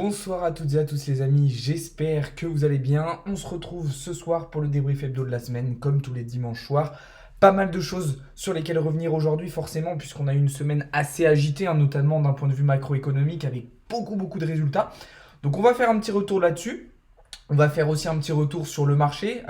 Bonsoir à toutes et à tous les amis, j'espère que vous allez bien. On se retrouve ce soir pour le débrief hebdo de la semaine, comme tous les dimanches soirs. Pas mal de choses sur lesquelles revenir aujourd'hui forcément, puisqu'on a eu une semaine assez agitée, notamment d'un point de vue macroéconomique, avec beaucoup de résultats. Donc on va faire un petit retour là-dessus. On va faire aussi un petit retour sur le marché,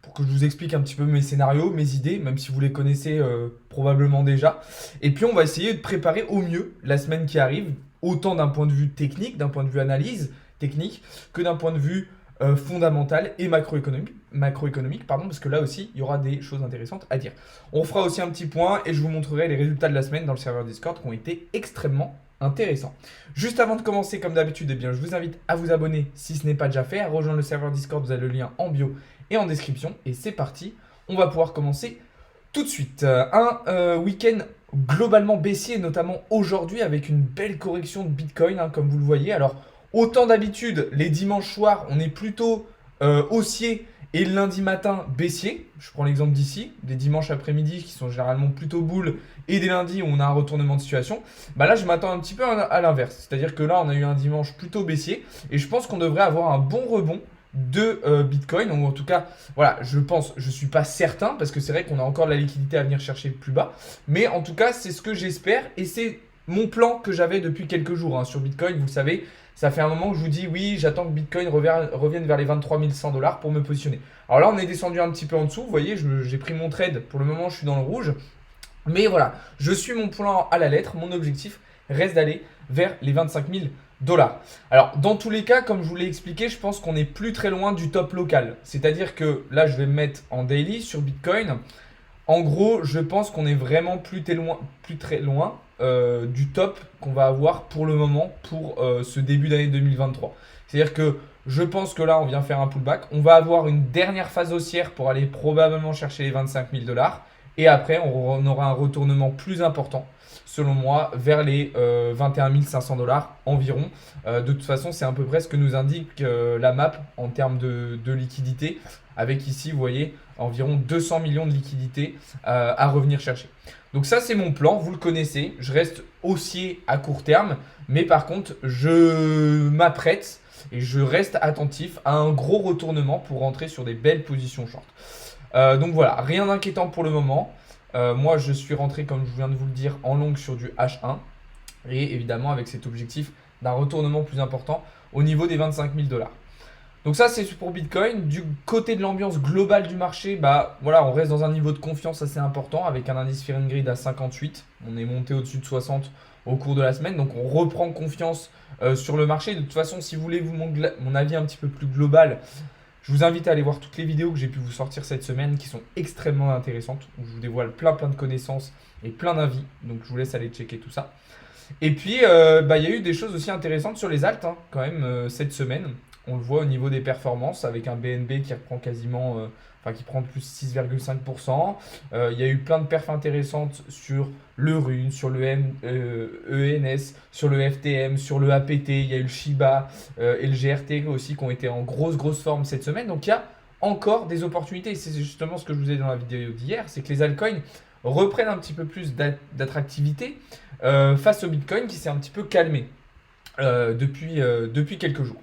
pour que je vous explique un petit peu mes scénarios, mes idées, même si vous les connaissez probablement déjà. Et puis on va essayer de préparer au mieux la semaine qui arrive, autant d'un point de vue technique, d'un point de vue analyse technique, que d'un point de vue fondamental et macroéconomique, pardon, parce que là aussi, il y aura des choses intéressantes à dire. On fera aussi un petit point et je vous montrerai les résultats de la semaine dans le serveur Discord qui ont été extrêmement intéressants. Juste avant de commencer, comme d'habitude, je vous invite à vous abonner si ce n'est pas déjà fait, à rejoindre le serveur Discord, vous avez le lien en bio et en description. Et c'est parti, on va pouvoir commencer tout de suite. Un week-end globalement baissier, notamment aujourd'hui, avec une belle correction de Bitcoin, comme vous le voyez. Alors, autant d'habitude, les dimanches soirs, on est plutôt haussier et le lundi matin baissier. Je prends l'exemple d'ici, des dimanches après-midi qui sont généralement plutôt boules et des lundis où on a un retournement de situation. Bah là, je m'attends un petit peu à l'inverse. C'est-à-dire que là, on a eu un dimanche plutôt baissier et je pense qu'on devrait avoir un bon rebond de Bitcoin, ou en tout cas, voilà, je pense, je suis pas certain, parce que c'est vrai qu'on a encore de la liquidité à venir chercher plus bas, mais en tout cas, c'est ce que j'espère, et c'est mon plan que j'avais depuis quelques jours sur Bitcoin, vous le savez, ça fait un moment que je vous dis, oui, j'attends que Bitcoin revienne vers les 23 100 dollars pour me positionner. Alors là, on est descendu un petit peu en dessous, vous voyez, j'ai pris mon trade, pour le moment, je suis dans le rouge, mais voilà, je suis mon plan à la lettre, mon objectif reste d'aller vers les 25 000 dollars. Alors, dans tous les cas, comme je vous l'ai expliqué, je pense qu'on n'est plus très loin du top local. C'est-à-dire que là, je vais me mettre en daily sur Bitcoin. En gros, je pense qu'on est vraiment plus très loin du top qu'on va avoir pour le moment pour ce début d'année 2023. C'est-à-dire que je pense que là, on vient faire un pullback. On va avoir une dernière phase haussière pour aller probablement chercher les 25 000 dollars. Et après, on aura un retournement plus important, selon moi, vers les 21 500 dollars environ. De toute façon, c'est à peu près ce que nous indique la map en termes de liquidité, avec ici, vous voyez, environ 200 millions de liquidités à revenir chercher. Donc ça, c'est mon plan, vous le connaissez. Je reste haussier à court terme, mais par contre, je m'apprête et je reste attentif à un gros retournement pour rentrer sur des belles positions short. Donc voilà, rien d'inquiétant pour le moment. Moi, je suis rentré, comme je viens de vous le dire, en longue sur du H1. Et évidemment, avec cet objectif d'un retournement plus important au niveau des 25 000 dollars. Donc ça, c'est pour Bitcoin. Du côté de l'ambiance globale du marché, bah voilà, on reste dans un niveau de confiance assez important avec un indice Fear and Greed à 58. On est monté au-dessus de 60 au cours de la semaine. Donc on reprend confiance sur le marché. De toute façon, si vous voulez mon avis un petit peu plus global, je vous invite à aller voir toutes les vidéos que j'ai pu vous sortir cette semaine qui sont extrêmement intéressantes. Où je vous dévoile plein de connaissances et plein d'avis. Donc je vous laisse aller checker tout ça. Et puis, il y a eu des choses aussi intéressantes sur les alts quand même cette semaine. On le voit au niveau des performances avec un BNB qui reprend qui prend plus 6,5%. Il y a eu plein de perfs intéressantes sur le RUN, sur le ENS, sur le FTM, sur le APT. Il y a eu le Shiba et le GRT aussi qui ont été en grosse forme cette semaine. Donc il y a encore des opportunités. Et c'est justement ce que je vous ai dit dans la vidéo d'hier, c'est que les altcoins reprennent un petit peu plus d'attractivité face au Bitcoin qui s'est un petit peu calmé depuis quelques jours.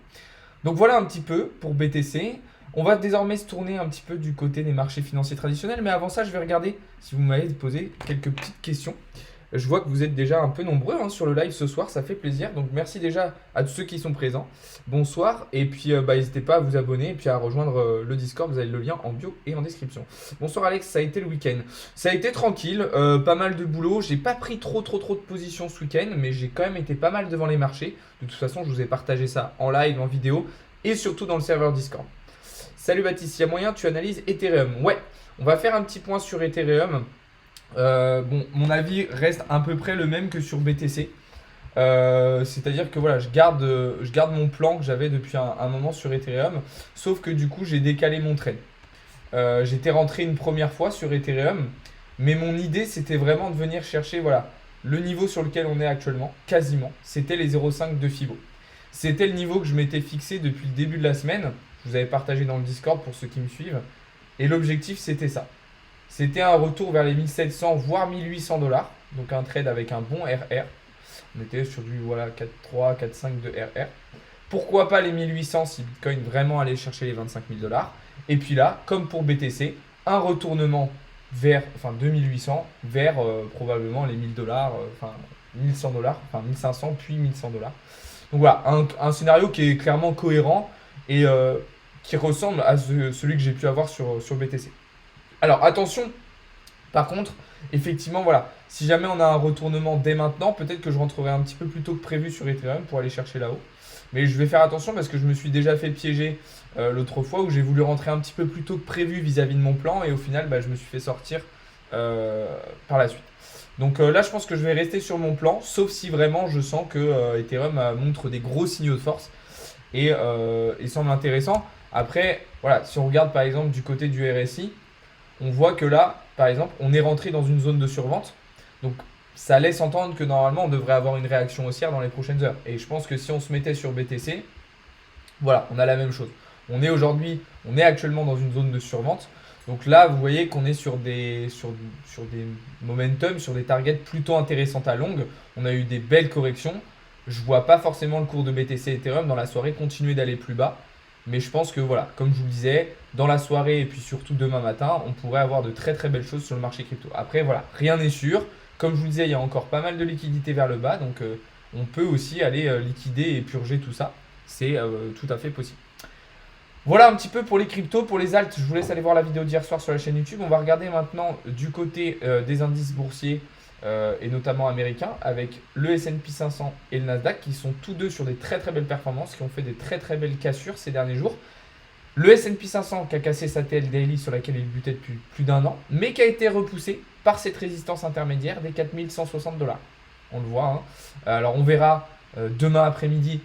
Donc voilà un petit peu pour BTC. On va désormais se tourner un petit peu du côté des marchés financiers traditionnels. Mais avant ça, je vais regarder si vous m'avez posé quelques petites questions. Je vois que vous êtes déjà un peu nombreux sur le live ce soir, ça fait plaisir. Donc merci déjà à tous ceux qui sont présents. Bonsoir. Et puis n'hésitez pas à vous abonner et puis à rejoindre le Discord. Vous avez le lien en bio et en description. Bonsoir Alex, ça a été le week-end. Ça a été tranquille, pas mal de boulot. J'ai pas pris trop de positions ce week-end, mais j'ai quand même été pas mal devant les marchés. De toute façon, je vous ai partagé ça en live, en vidéo et surtout dans le serveur Discord. Salut Baptiste, il y a moyen tu analyses Ethereum? Ouais, on va faire un petit point sur Ethereum. Mon avis reste à peu près le même que sur BTC. C'est-à-dire que voilà, je garde mon plan que j'avais depuis un moment sur Ethereum. Sauf que du coup, j'ai décalé mon trade. J'étais rentré une première fois sur Ethereum. Mais mon idée, c'était vraiment de venir chercher le niveau sur lequel on est actuellement, quasiment. C'était les 0,5 de Fibo. C'était le niveau que je m'étais fixé depuis le début de la semaine. Je vous avais partagé dans le Discord pour ceux qui me suivent. Et l'objectif, c'était ça. C'était un retour vers les 1700 voire 1800 dollars. Donc un trade avec un bon RR. On était sur du voilà, 4,3, 4,5 de RR. Pourquoi pas les 1800 si Bitcoin vraiment allait chercher les 25 000 $. Et puis là, comme pour BTC, un retournement vers, enfin 2800 vers probablement les 1000 $, enfin 1100 $, enfin 1500 puis 1100 $. Donc voilà, un scénario qui est clairement cohérent et qui ressemble à celui que j'ai pu avoir sur BTC. Alors attention, par contre, effectivement, voilà, si jamais on a un retournement dès maintenant, peut-être que je rentrerai un petit peu plus tôt que prévu sur Ethereum pour aller chercher là-haut. Mais je vais faire attention parce que je me suis déjà fait piéger l'autre fois où j'ai voulu rentrer un petit peu plus tôt que prévu vis-à-vis de mon plan et au final, je me suis fait sortir par la suite. Donc là, je pense que je vais rester sur mon plan, sauf si vraiment je sens que Ethereum montre des gros signaux de force et semble intéressant. Après, voilà, si on regarde par exemple du côté du RSI, on voit que là, par exemple, on est rentré dans une zone de survente. Donc ça laisse entendre que normalement on devrait avoir une réaction haussière dans les prochaines heures. Et je pense que si on se mettait sur BTC, voilà, on a la même chose. On est actuellement dans une zone de survente. Donc là, vous voyez qu'on est sur des momentum, sur des targets plutôt intéressantes à longue. On a eu des belles corrections. Je ne vois pas forcément le cours de BTC et Ethereum dans la soirée continuer d'aller plus bas. Mais je pense que voilà, comme je vous le disais, dans la soirée et puis surtout demain matin, on pourrait avoir de très très belles choses sur le marché crypto. Après, voilà, rien n'est sûr. Comme je vous le disais, il y a encore pas mal de liquidités vers le bas. Donc on peut aussi aller liquider et purger tout ça. C'est tout à fait possible. Voilà un petit peu pour les cryptos, pour les alts. Je vous laisse aller voir la vidéo d'hier soir sur la chaîne YouTube. On va regarder maintenant du côté des indices boursiers et notamment américains avec le S&P 500 et le Nasdaq qui sont tous deux sur des très très belles performances, qui ont fait des très très belles cassures ces derniers jours. Le S&P 500 qui a cassé sa TL daily sur laquelle il butait depuis plus d'un an, mais qui a été repoussé par cette résistance intermédiaire des 4160 $. On le voit. Hein. Alors on verra demain après-midi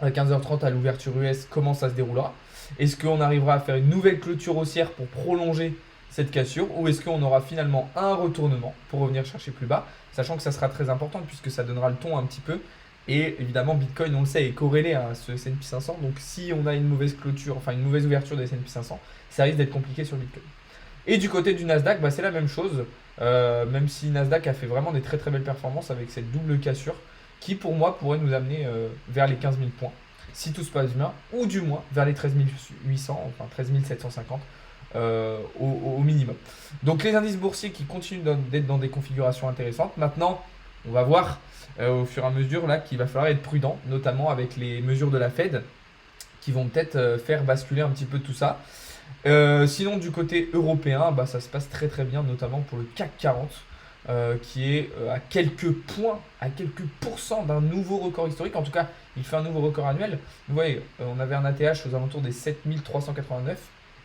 à 15h30 à l'ouverture US comment ça se déroulera. Est-ce qu'on arrivera à faire une nouvelle clôture haussière pour prolonger cette cassure ou est-ce qu'on aura finalement un retournement pour revenir chercher plus bas, sachant que ça sera très important puisque ça donnera le ton un petit peu. Et évidemment, Bitcoin, on le sait, est corrélé à ce S&P 500. Donc si on a une mauvaise clôture, enfin une mauvaise ouverture des S&P 500, ça risque d'être compliqué sur Bitcoin. Et du côté du Nasdaq, c'est la même chose. Même si Nasdaq a fait vraiment des très très belles performances avec cette double cassure qui pour moi pourrait nous amener vers les 15 000 points si tout se passe bien, ou du moins vers les 13 800, enfin 13 750 au minimum. Donc les indices boursiers qui continuent d'être dans des configurations intéressantes. Maintenant, on va voir au fur et à mesure là qu'il va falloir être prudent, notamment avec les mesures de la Fed qui vont peut-être faire basculer un petit peu tout ça. Sinon du côté européen, ça se passe très très bien, notamment pour le CAC 40 qui est à quelques points, à quelques pourcents d'un nouveau record historique. En tout cas, il fait un nouveau record annuel. Vous voyez, on avait un ATH aux alentours des 7389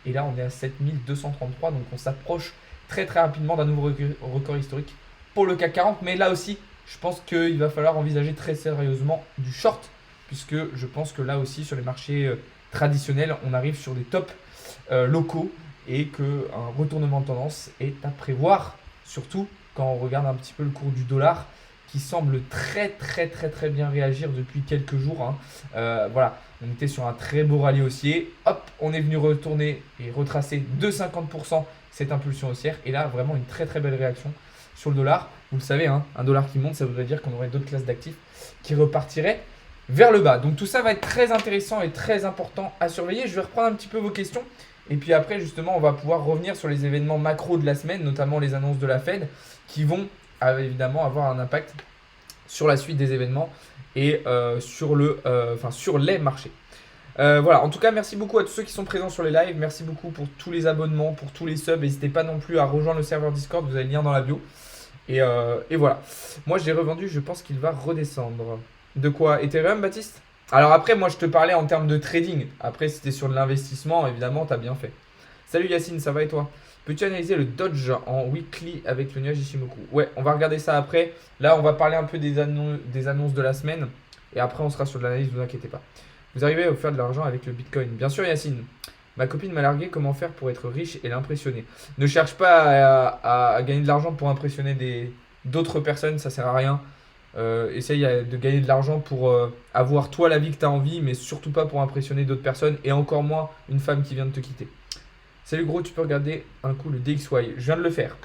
et là on est à 7233, donc on s'approche très très rapidement d'un nouveau record historique pour le CAC 40. Mais là aussi, je pense qu'il va falloir envisager très sérieusement du short, puisque je pense que là aussi sur les marchés traditionnels, on arrive sur des tops locaux et qu'un retournement de tendance est à prévoir, surtout quand on regarde un petit peu le cours du dollar qui semble très très très très bien réagir depuis quelques jours. Hein. Voilà, on était sur un très beau rallye haussier. Hop, on est venu retourner et retracer de 50% cette impulsion haussière. Et là, vraiment une très très belle réaction sur le dollar. Vous le savez, hein, un dollar qui monte, ça voudrait dire qu'on aurait d'autres classes d'actifs qui repartiraient vers le bas. Donc tout ça va être très intéressant et très important à surveiller. Je vais reprendre un petit peu vos questions. Et puis après, justement, on va pouvoir revenir sur les événements macro de la semaine, notamment les annonces de la Fed, qui vont évidemment avoir un impact sur la suite des événements et sur les marchés. Voilà, en tout cas, merci beaucoup à tous ceux qui sont présents sur les lives. Merci beaucoup pour tous les abonnements, pour tous les subs. N'hésitez pas non plus à rejoindre le serveur Discord, vous avez le lien dans la bio. Et voilà. Moi, je l'ai revendu, je pense qu'il va redescendre. De quoi? Ethereum, Baptiste? Alors après, moi, je te parlais en termes de trading. Après, si tu es sur de l'investissement, évidemment, tu as bien fait. Salut Yacine, ça va et toi? Peux-tu analyser le Dodge en weekly avec le nuage Ishimoku? Ouais, on va regarder ça après. Là, on va parler un peu des annonces de la semaine. Et après, on sera sur de l'analyse, ne vous inquiétez pas. Vous arrivez à vous faire de l'argent avec le Bitcoin? Bien sûr, Yacine. Ma copine m'a largué, comment faire pour être riche et l'impressionner? Ne cherche pas à gagner de l'argent pour impressionner d'autres personnes, ça sert à rien. Essaye de gagner de l'argent pour avoir toi la vie que tu as envie, mais surtout pas pour impressionner d'autres personnes et encore moins une femme qui vient de te quitter. Salut gros, tu peux regarder un coup le DXY. Je viens de le faire.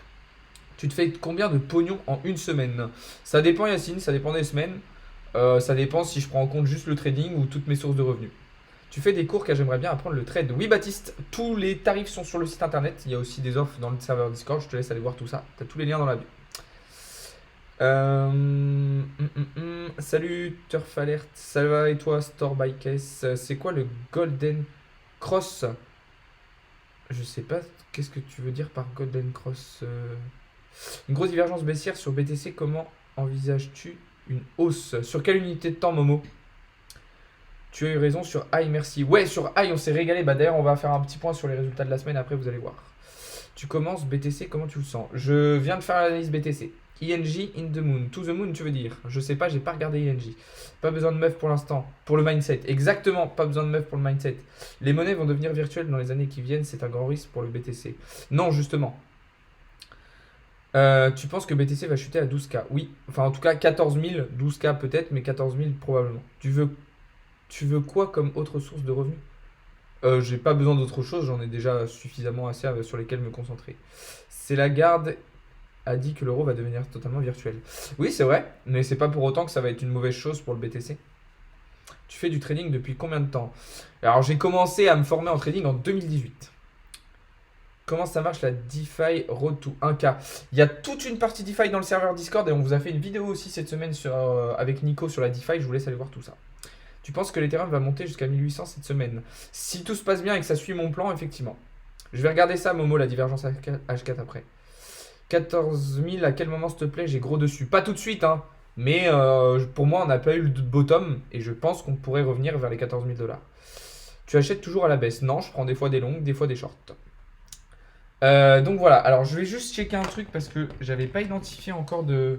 Tu te fais combien de pognon en une semaine? Ça dépend Yacine, ça dépend des semaines. Ça dépend si je prends en compte juste le trading ou toutes mes sources de revenus. Tu fais des cours car j'aimerais bien apprendre le trade. Oui Baptiste, tous les tarifs sont sur le site internet. Il y a aussi des offres dans le serveur Discord. Je te laisse aller voir tout ça. Tu as tous les liens dans la bio. Salut Turf Alert, ça va et toi Store by Case? C'est quoi le Golden Cross? Je sais pas, qu'est-ce que tu veux dire par Golden Cross? Une grosse divergence baissière sur BTC, comment envisages-tu une hausse? Sur quelle unité de temps Momo? Tu as eu raison sur AI, merci. Ouais, sur AI, on s'est régalé. Bah d'ailleurs, on va faire un petit point sur les résultats de la semaine, après vous allez voir. Tu commences BTC, comment tu le sens? Je viens de faire l'analyse BTC. ING in the moon. To the moon, tu veux dire? Je sais pas, j'ai pas regardé ING. Pas besoin de meuf pour l'instant. Pour le mindset. Exactement, pas besoin de meuf pour le mindset. Les monnaies vont devenir virtuelles dans les années qui viennent. C'est un grand risque pour le BTC. Non, justement. Tu penses que BTC va chuter à 12K? Oui. Enfin, en tout cas, 14 000. 12K peut-être, mais 14 000 probablement. Tu veux quoi comme autre source de revenus? J'ai pas besoin d'autre chose. J'en ai déjà suffisamment assez sur lesquels me concentrer. C'est la garde a dit que l'euro va devenir totalement virtuel. Oui, c'est vrai, mais c'est pas pour autant que ça va être une mauvaise chose pour le BTC. Tu fais du trading depuis combien de temps? Alors, j'ai commencé à me former en trading en 2018. Comment ça marche la DeFi Road to 1K? Il y a toute une partie DeFi dans le serveur Discord et on vous a fait une vidéo aussi cette semaine avec Nico sur la DeFi. Je vous laisse aller voir tout ça. Tu penses que l'Ethereum va monter jusqu'à 1800 cette semaine? Si tout se passe bien et que ça suit mon plan, effectivement. Je vais regarder ça, Momo, la divergence H4 après. 14 000, à quel moment s'il te plaît? J'ai gros dessus. Pas tout de suite, hein. Mais pour moi, on n'a pas eu le bottom. Et je pense qu'on pourrait revenir vers les 14 000 $. Tu achètes toujours à la baisse? Non, je prends des fois des longues, des fois des shorts. Donc voilà. Alors, je vais juste checker un truc parce que j'avais pas identifié encore de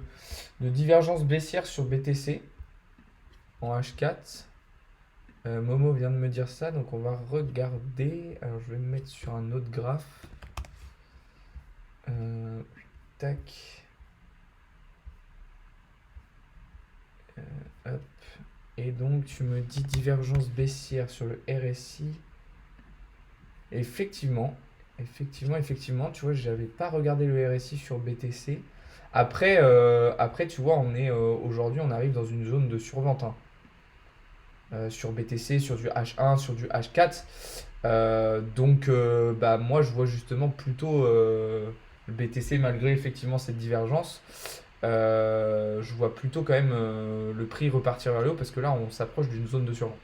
divergence baissière sur BTC en H4. Momo vient de me dire ça. Donc, on va regarder. Alors, je vais me mettre sur un autre graphe. Tac. Hop. Et donc tu me dis divergence baissière sur le RSI. Effectivement, tu vois, j'avais pas regardé le RSI sur BTC. Après, tu vois, on est aujourd'hui, on arrive dans une zone de survente, hein. Sur BTC, sur du H1, sur du H4. Donc, bah, moi, je vois justement plutôt le BTC, malgré effectivement cette divergence, je vois plutôt quand même le prix repartir vers le haut parce que là, on s'approche d'une zone de survente.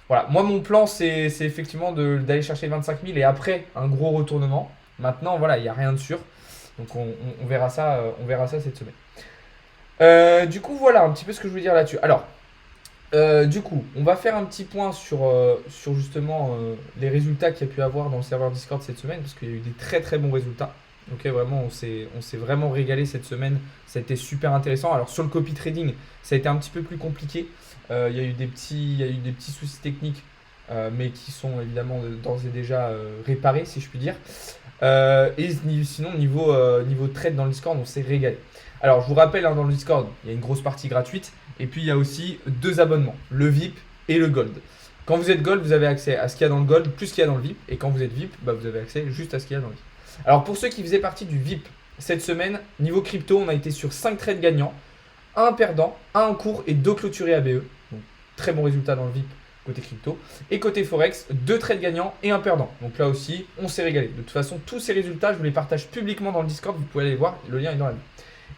Voilà, moi, mon plan, c'est effectivement d'aller chercher 25 000 et après, un gros retournement. Maintenant, voilà, il n'y a rien de sûr. Donc, on verra ça, cette semaine. Du coup, voilà un petit peu ce que je voulais dire là-dessus. Alors, du coup, on va faire un petit point sur justement les résultats qu'il y a pu avoir dans le serveur Discord cette semaine, parce qu'il y a eu des très très bons résultats. Ok, vraiment, on s'est vraiment régalé cette semaine. Ça a été super intéressant. Alors sur le copy trading, ça a été un petit peu plus compliqué. Il y a eu des petits soucis techniques, mais qui sont évidemment d'ores et déjà réparés, si je puis dire. Et sinon, niveau trade dans le Discord, on s'est régalé. Alors, je vous rappelle, hein, dans le Discord, il y a une grosse partie gratuite. Et puis, il y a aussi 2 abonnements, le VIP et le Gold. Quand vous êtes Gold, vous avez accès à ce qu'il y a dans le Gold, plus ce qu'il y a dans le VIP. Et quand vous êtes VIP, bah, vous avez accès juste à ce qu'il y a dans le VIP. Alors, pour ceux qui faisaient partie du VIP, cette semaine, niveau crypto, on a été sur 5 trades gagnants, 1 perdant, 1 en cours et 2 clôturés ABE. Donc, très bon résultat dans le VIP côté crypto. Et côté Forex, 2 trades gagnants et 1 perdant. Donc là aussi, on s'est régalé. De toute façon, tous ces résultats, je vous les partage publiquement dans le Discord. Vous pouvez aller les voir, le lien est dans la bio.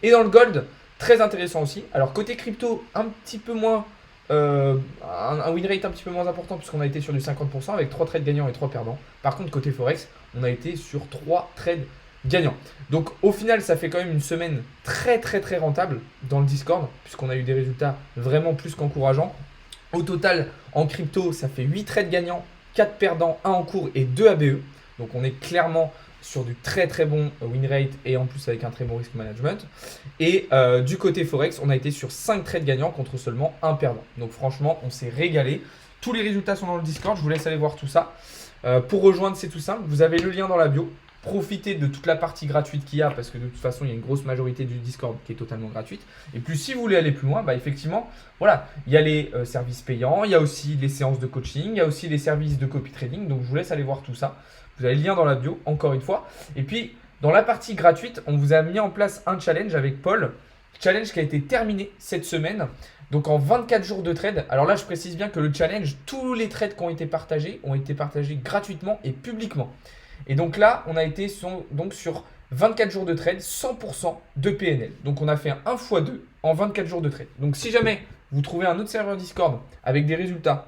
Et dans le Gold, très intéressant aussi. Alors côté crypto, un petit peu moins, un win rate un petit peu moins important puisqu'on a été sur du 50% avec 3 trades gagnants et 3 perdants. Par contre côté Forex, on a été sur 3 trades gagnants. Donc au final, ça fait quand même une semaine très très très rentable dans le Discord puisqu'on a eu des résultats vraiment plus qu'encourageants. Au total, en crypto, ça fait 8 trades gagnants, 4 perdants, 1 en cours et 2 ABE. Donc on est clairement sur du très très bon win rate et en plus avec un très bon risk management. Et du côté Forex, on a été sur 5 trades gagnants contre seulement 1 perdant. Donc franchement, on s'est régalé. Tous les résultats sont dans le Discord, je vous laisse aller voir tout ça. Pour rejoindre, c'est tout simple, vous avez le lien dans la bio. Profitez de toute la partie gratuite qu'il y a parce que de toute façon, il y a une grosse majorité du Discord qui est totalement gratuite. Et puis si vous voulez aller plus loin, bah effectivement, voilà, il y a les services payants, il y a aussi les séances de coaching, il y a aussi les services de copy trading. Donc je vous laisse aller voir tout ça. Vous avez le lien dans la bio, encore une fois. Et puis, Dans la partie gratuite, on vous a mis en place un challenge avec Paul. Challenge qui a été terminé cette semaine. Donc en 24 jours de trade. Alors là, je précise bien que le challenge, tous les trades qui ont été partagés gratuitement et publiquement. Et donc là, on a été sur 24 jours de trade, 100% de PNL. Donc on a fait un 1x2 en 24 jours de trade. Donc si jamais vous trouvez un autre serveur Discord avec des résultats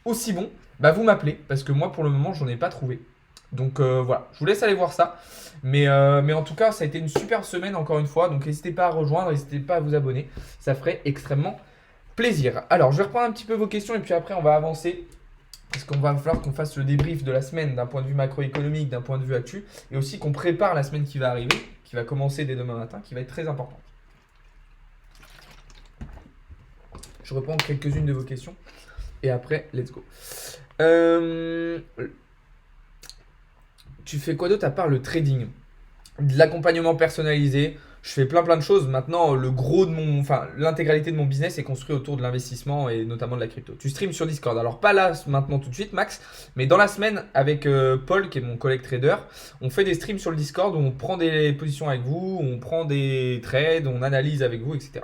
aussi bons, bah vous m'appelez parce que moi pour le moment j'en ai pas trouvé. Donc voilà, je vous laisse aller voir ça. Mais en tout cas, ça a été une super semaine encore une fois. Donc n'hésitez pas à rejoindre, n'hésitez pas à vous abonner. Ça ferait extrêmement plaisir. Alors je vais reprendre un petit peu vos questions et puis après on va avancer. Parce qu'on va falloir qu'on fasse le débrief de la semaine d'un point de vue macroéconomique, d'un point de vue actu. Et aussi qu'on prépare la semaine qui va arriver, qui va commencer dès demain matin, qui va être très importante. Je reprends quelques-unes de vos questions. Et après, let's go. Tu fais quoi d'autre à part le trading? De l'accompagnement personnalisé. Je fais plein de choses. Maintenant, l'intégralité de mon business est construit autour de l'investissement et notamment de la crypto. Tu streams sur Discord. Alors pas là maintenant tout de suite, Max, mais dans la semaine avec Paul, qui est mon collègue trader, on fait des streams sur le Discord où on prend des positions avec vous, on prend des trades, on analyse avec vous, etc.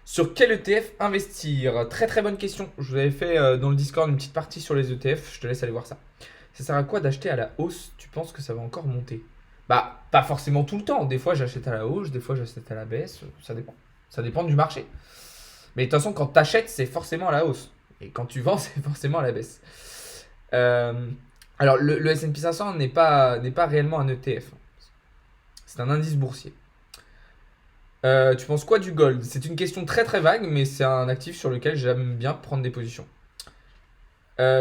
Sur quel ETF investir? Très très bonne question. Je vous avais fait dans le Discord une petite partie sur les ETF. Je te laisse aller voir ça. Ça sert à quoi d'acheter à la hausse? Tu penses que ça va encore monter? Bah, pas forcément tout le temps. Des fois, j'achète à la hausse, des fois, j'achète à la baisse. Ça dépend. Ça dépend du marché. Mais de toute façon, quand tu achètes, c'est forcément à la hausse. Et quand tu vends, c'est forcément à la baisse. Alors, le S&P 500 n'est pas réellement un ETF. C'est un indice boursier. Tu penses quoi du gold? C'est une question très très vague, mais c'est un actif sur lequel j'aime bien prendre des positions.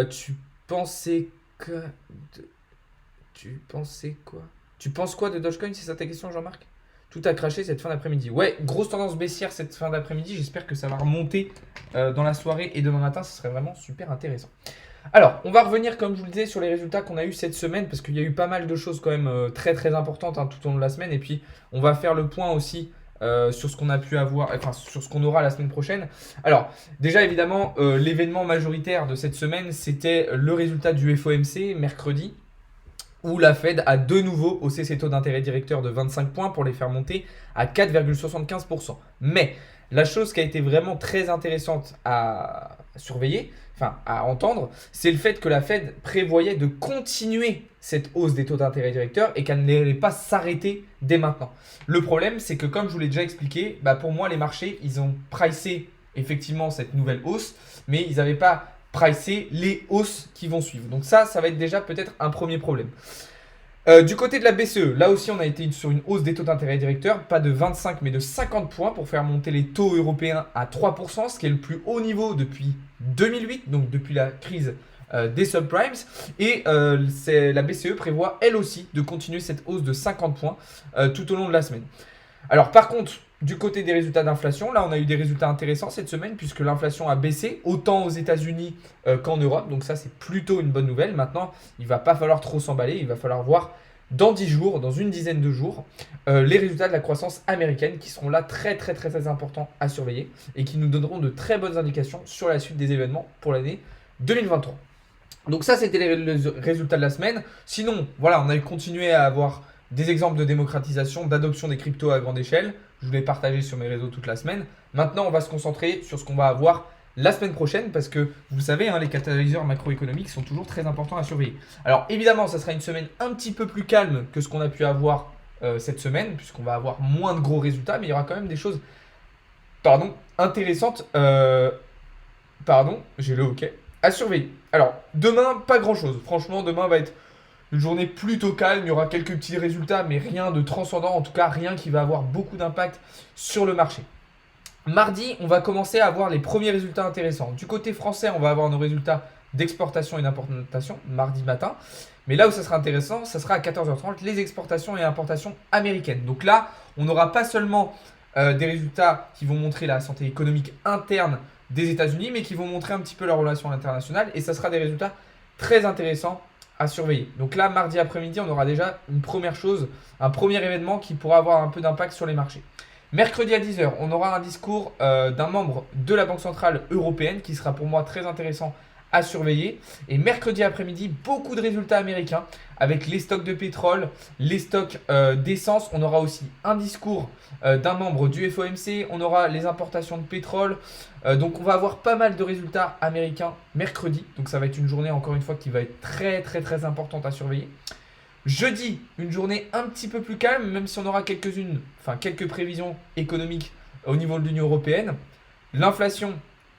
Tu pensais quoi Tu penses quoi de Dogecoin? C'est ça ta question, Jean-Marc? Tout a craché cette fin d'après-midi. Ouais, grosse tendance baissière cette fin d'après-midi. J'espère que ça va remonter dans la soirée et demain matin. Ce serait vraiment super intéressant. Alors, on va revenir, comme je vous le disais, sur les résultats qu'on a eu cette semaine parce qu'il y a eu pas mal de choses quand même très très importantes tout au long de la semaine. Et puis, on va faire le point aussi sur ce qu'on a pu avoir, enfin sur ce qu'on aura la semaine prochaine. Alors, déjà évidemment, l'événement majoritaire de cette semaine, c'était le résultat du FOMC mercredi, où la Fed a de nouveau haussé ses taux d'intérêt directeur de 25 points pour les faire monter à 4,75%. Mais la chose qui a été vraiment très intéressante à surveiller, à entendre, c'est le fait que la Fed prévoyait de continuer cette hausse des taux d'intérêt directeur et qu'elle n'allait pas s'arrêter dès maintenant. Le problème, c'est que comme je vous l'ai déjà expliqué, pour moi, les marchés, ils ont pricé effectivement cette nouvelle hausse, mais ils n'avaient pas pricé les hausses qui vont suivre. Donc ça va être déjà peut-être un premier problème. Du côté de la BCE, là aussi on a été sur une hausse des taux d'intérêt directeur, pas de 25 mais de 50 points pour faire monter les taux européens à 3%, ce qui est le plus haut niveau depuis 2008, donc depuis la crise des subprimes. Et la BCE prévoit elle aussi de continuer cette hausse de 50 points tout au long de la semaine. Alors par contre, du côté des résultats d'inflation, là on a eu des résultats intéressants cette semaine puisque l'inflation a baissé autant aux États-Unis qu'en Europe. Donc ça c'est plutôt une bonne nouvelle. Maintenant, il ne va pas falloir trop s'emballer, il va falloir voir dans 10 jours, dans une dizaine de jours, les résultats de la croissance américaine qui seront là très très très très importants à surveiller et qui nous donneront de très bonnes indications sur la suite des événements pour l'année 2023. Donc ça c'était les résultats de la semaine. Sinon, voilà, on a continué à avoir des exemples de démocratisation, d'adoption des cryptos à grande échelle. Je vous l'ai partagé sur mes réseaux toute la semaine. Maintenant, on va se concentrer sur ce qu'on va avoir la semaine prochaine parce que vous savez, les catalyseurs macroéconomiques sont toujours très importants à surveiller. Alors évidemment, ça sera une semaine un petit peu plus calme que ce qu'on a pu avoir cette semaine puisqu'on va avoir moins de gros résultats, mais il y aura quand même des choses intéressantes j'ai le OK, à surveiller. Alors demain, pas grand-chose. Franchement, demain va être une journée plutôt calme, il y aura quelques petits résultats, mais rien de transcendant, en tout cas rien qui va avoir beaucoup d'impact sur le marché. Mardi, on va commencer à avoir les premiers résultats intéressants. Du côté français, on va avoir nos résultats d'exportation et d'importation mardi matin. Mais là où ça sera intéressant, ça sera à 14h30, les exportations et importations américaines. Donc là, on n'aura pas seulement des résultats qui vont montrer la santé économique interne des États-Unis, mais qui vont montrer un petit peu leur relation internationale. Et ça sera des résultats très intéressants à surveiller. Donc là, mardi après-midi, on aura déjà une première chose, un premier événement qui pourra avoir un peu d'impact sur les marchés. Mercredi à 10h, on aura un discours d'un membre de la Banque Centrale Européenne qui sera pour moi très intéressant à surveiller. Et mercredi après-midi, beaucoup de résultats américains avec les stocks de pétrole, les stocks d'essence. On aura aussi un discours d'un membre du FOMC. On aura les importations de pétrole. Donc on va avoir pas mal de résultats américains mercredi. Donc ça va être une journée encore une fois qui va être très très très importante à surveiller. Jeudi, une journée un petit peu plus calme, même si on aura quelques prévisions économiques au niveau de l'Union européenne. L'inflation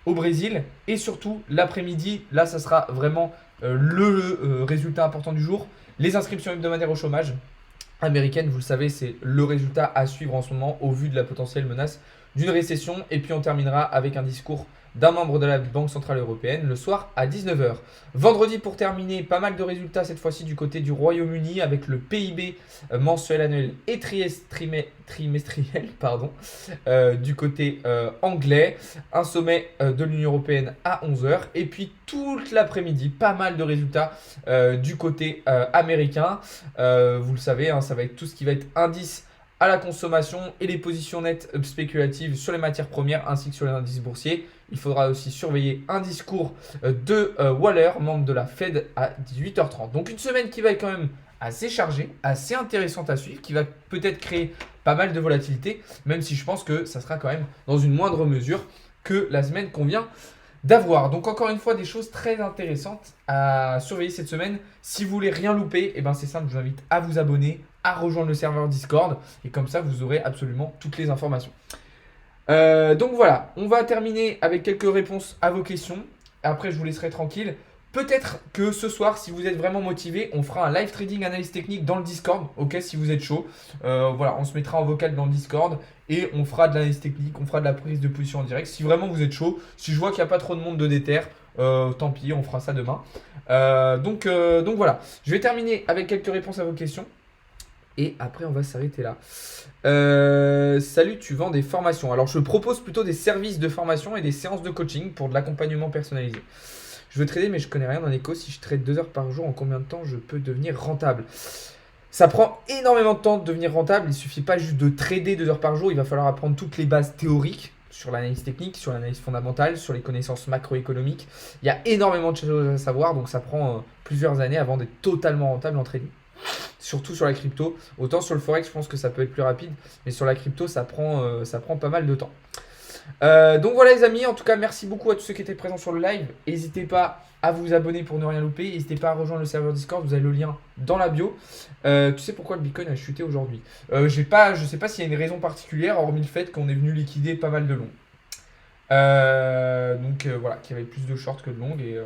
au Brésil et surtout l'après-midi, là ça sera vraiment le résultat important du jour. Les inscriptions hebdomadaires au chômage américaine, vous le savez, c'est le résultat à suivre en ce moment au vu de la potentielle menace d'une récession. Et puis on terminera avec un discours d'un membre de la Banque Centrale Européenne le soir à 19h. Vendredi pour terminer, pas mal de résultats cette fois-ci du côté du Royaume-Uni avec le PIB mensuel, annuel et trimestriel du côté anglais. Un sommet de l'Union Européenne à 11h. Et puis toute l'après-midi, pas mal de résultats du côté américain. Vous le savez, hein, ça va être tout ce qui va être indice à la consommation et les positions nettes spéculatives sur les matières premières ainsi que sur les indices boursiers. Il faudra aussi surveiller un discours de Waller, membre de la Fed, à 18h30. Donc une semaine qui va être quand même assez chargée, assez intéressante à suivre, qui va peut-être créer pas mal de volatilité, même si je pense que ça sera quand même dans une moindre mesure que la semaine qu'on vient d'avoir. Donc encore une fois, des choses très intéressantes à surveiller cette semaine. Si vous voulez rien louper, et ben c'est simple, je vous invite à vous abonner, à rejoindre le serveur Discord, et comme ça vous aurez absolument toutes les informations. Donc voilà, on va terminer avec quelques réponses à vos questions. Après je vous laisserai tranquille. Peut-être que ce soir, si vous êtes vraiment motivé, on fera un live trading analyse technique dans le Discord, ok, si vous êtes chaud. Voilà, on se mettra en vocal dans le Discord et on fera de l'analyse technique, on fera de la prise de position en direct. Si vraiment vous êtes chaud, si je vois qu'il n'y a pas trop de monde de déter, tant pis, on fera ça demain. Donc voilà, je vais terminer avec quelques réponses à vos questions. Et après, on va s'arrêter là. Salut, tu vends des formations. Alors, je propose plutôt des services de formation et des séances de coaching pour de l'accompagnement personnalisé. Je veux trader, mais je connais rien en éco. Si je trade 2 heures par jour, en combien de temps je peux devenir rentable? Ça prend énormément de temps de devenir rentable. Il ne suffit pas juste de trader 2 heures par jour. Il va falloir apprendre toutes les bases théoriques sur l'analyse technique, sur l'analyse fondamentale, sur les connaissances macroéconomiques. Il y a énormément de choses à savoir. Donc, ça prend plusieurs années avant d'être totalement rentable en trading. Surtout sur la crypto. Autant sur le forex, je pense que ça peut être plus rapide. Mais sur la crypto, ça prend pas mal de temps. Donc voilà les amis, en tout cas merci beaucoup à tous ceux qui étaient présents sur le live. N'hésitez pas à vous abonner pour ne rien louper. N'hésitez pas à rejoindre le serveur Discord, vous avez le lien dans la bio. Tu sais pourquoi le Bitcoin a chuté aujourd'hui? Je sais pas s'il y a une raison particulière, hormis le fait qu'on est venu liquider pas mal de longs. Voilà, qu'il y avait plus de shorts que de longs et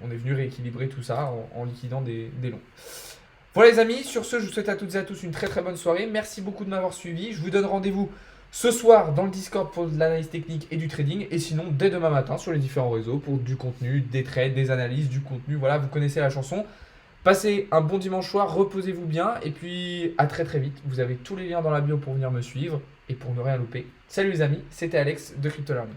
on est venu rééquilibrer tout ça en liquidant des longs. Voilà les amis, sur ce je vous souhaite à toutes et à tous une très très bonne soirée. Merci beaucoup de m'avoir suivi. Je vous donne rendez-vous ce soir dans le Discord pour de l'analyse technique et du trading. Et sinon dès demain matin sur les différents réseaux pour du contenu, des trades, des analyses, du contenu. Voilà, vous connaissez la chanson. Passez un bon dimanche soir, reposez-vous bien. Et puis à très très vite. Vous avez tous les liens dans la bio pour venir me suivre et pour ne rien louper. Salut les amis, c'était Alex de Crypto Learning.